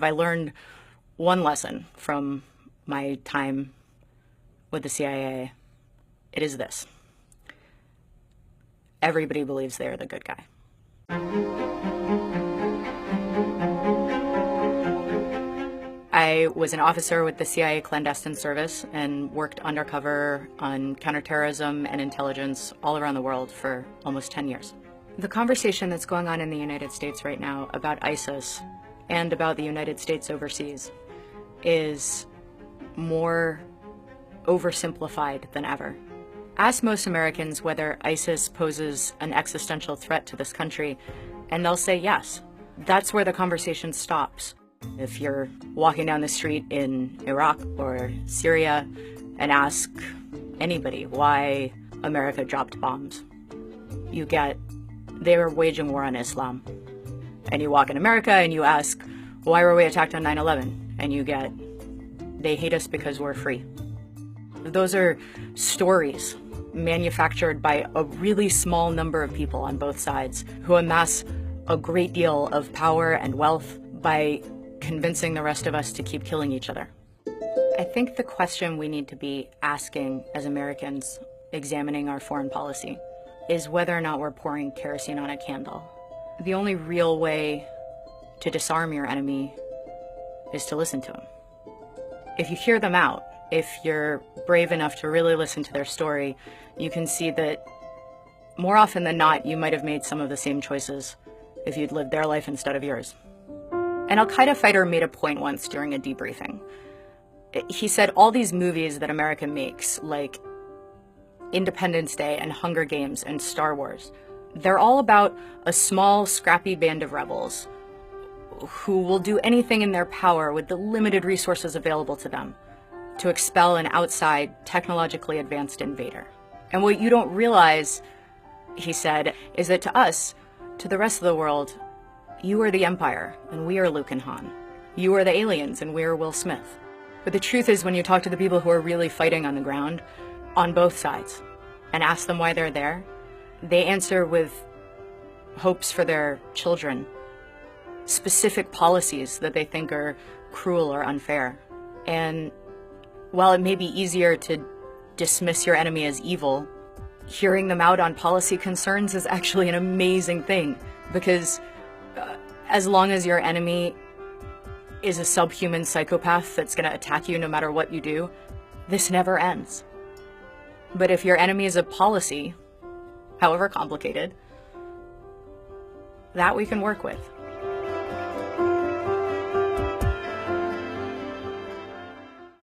if I learned one lesson from my time with the CIA, it is this: everybody believes they're the good guy. I was an officer with the CIA clandestine service and worked undercover on counterterrorism and intelligence all around the world for almost 10 years. The conversation that's going on in the United States right now about ISIS and about the United States overseas is more oversimplified than ever. Ask most Americans whether ISIS poses an existential threat to this country, and they'll say yes. That's where the conversation stops. If you're walking down the street in Iraq or Syria and ask anybody why America dropped bombs, you get, they were waging war on Islam. And you walk in America and you ask, why were we attacked on 9/11? And you get, they hate us because we're free. Those are stories manufactured by a really small number of people on both sides who amass a great deal of power and wealth by convincing the rest of us to keep killing each other. I think the question we need to be asking as Americans examining our foreign policy is whether or not we're pouring kerosene on a candle. The only real way to disarm your enemy is to listen to them. If you hear them out, if you're brave enough to really listen to their story, you can see that more often than not, you might have made some of the same choices if you'd lived their life instead of yours. An Al-Qaeda fighter made a point once during a debriefing. He said all these movies that America makes, like Independence Day and Hunger Games and Star Wars, they're all about a small, scrappy band of rebels who will do anything in their power with the limited resources available to them to expel an outside, technologically advanced invader. And what you don't realize, he said, is that to us, to the rest of the world, you are the Empire, and we are Luke and Han. You are the aliens, and we are Will Smith. But the truth is, when you talk to the people who are really fighting on the ground, on both sides, and ask them why they're there, they answer with hopes for their children, specific policies that they think are cruel or unfair. And while it may be easier to dismiss your enemy as evil, hearing them out on policy concerns is actually an amazing thing, because as long as your enemy is a subhuman psychopath that's going to attack you no matter what you do, this never ends. But if your enemy is a policy, however complicated, that we can work with.